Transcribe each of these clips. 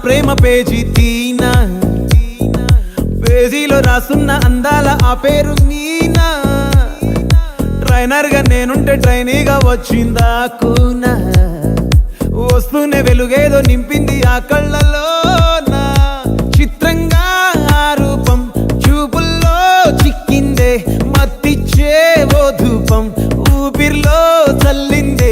ప్రేమ page తీనా, పేజీలో రాసున్న అందాల ఆ పేరు మీనా. ట్రైనర్ గా నేనుంటే ట్రైనీగా వచ్చిందా కూనా, వస్తూనే వెలుగేదో నింపింది ఆ కళ్ళలో. చిత్రంగా ఆ రూపం చూపుల్లో చిక్కిందే, మత్తిచ్చే ఓ ధూపం ఊపిరిలో చల్లిందే.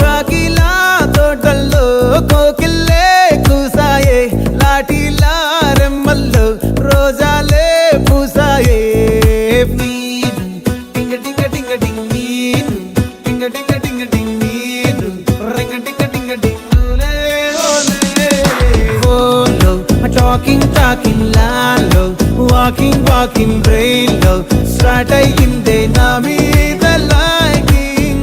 కాకిలా తోటల్లో కోకిల్లే కూసాయే, లాఠీలా రెమ్మల్లో రోజాలే పూసాయే. Talking line low, walking brain low, start అయ్యిందే నా మీద liking.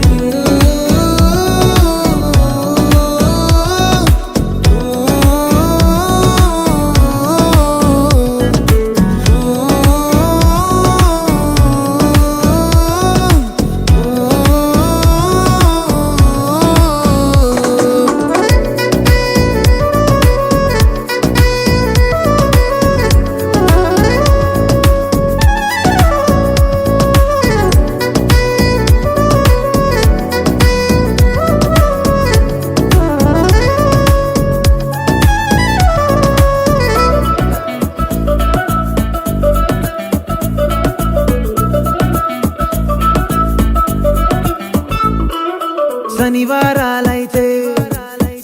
శనివారాలైతే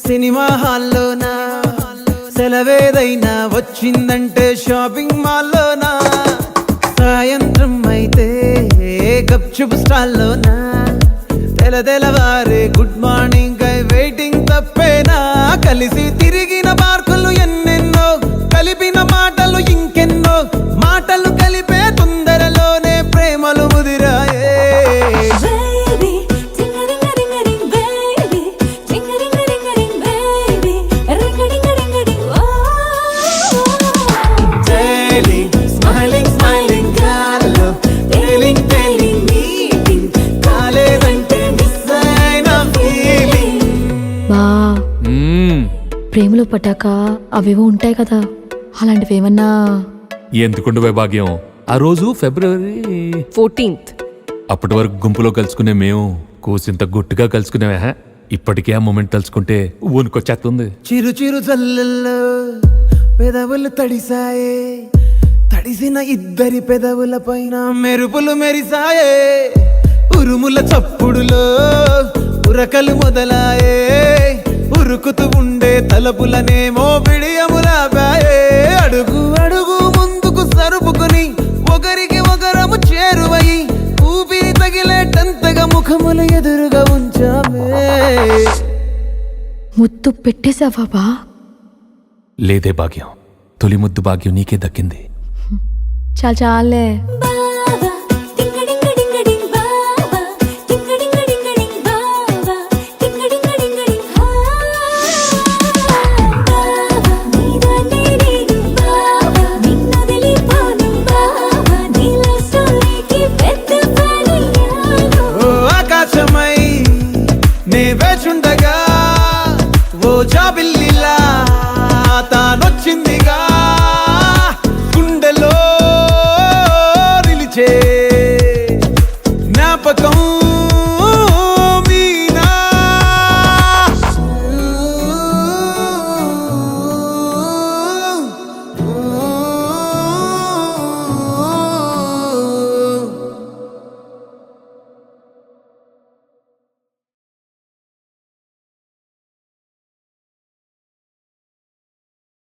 సినిమా హాల్లోనా, సెలవేదైనా వచ్చిందంటే షాపింగ్ మాల్లోనా, సాయంత్రం అయితే గప్చుప్ స్టాల్లోనా, తెలవారే గుడ్ మార్నింగ్ ఐ వెయిటింగ్ తప్పేనా. కలిసి తిరిగిన పార్కులు ఎన్నెన్నో, కలిపిన మాటలు ఇంకెన్నో, మాటలు కలిపే తొందరలోనే ప్రేమలు ముదిరాయే. ప్రేమలో పట్టాక అవేవో ఉంటాయి కదా, అలాంటివి ఏమన్నా? ఎందుకుండే భాగ్యం, ఆ రోజు February 14th. అప్పటి వరకు గుంపులో కలుసుకునే మేము కూసింత గుట్టుగా కలుసుకునేవా. ఇప్పటికే ఆ మూమెంట్ తలుచుకుంటే ఊనుకొచ్చేస్తుంది. చిరు చిరు జల్లల్లో పెదవులు తడిసాయే, తడిసిన ఇద్దరి పెదవుల పైన మెరుపులు మెరిసాయే. ఉరుముల చప్పుడులో ఉరకలు మొదలాయే, ఉరుకుతూ ఉండే తలపులనేమో బిడియములాపాయే. అడుగు అడుగు ముందుకు సరుపుకుని ఒకరికి ఒకరము చేరువై, ఊపిరి తగిలేటంతగా ముఖములు ఎదురుగా ఉంచామే. ముద్దు పెట్టేశావా బా? లేదే భాగ్యం, తొలి ముద్దు భాగ్యం నీకే దక్కింది. చాలే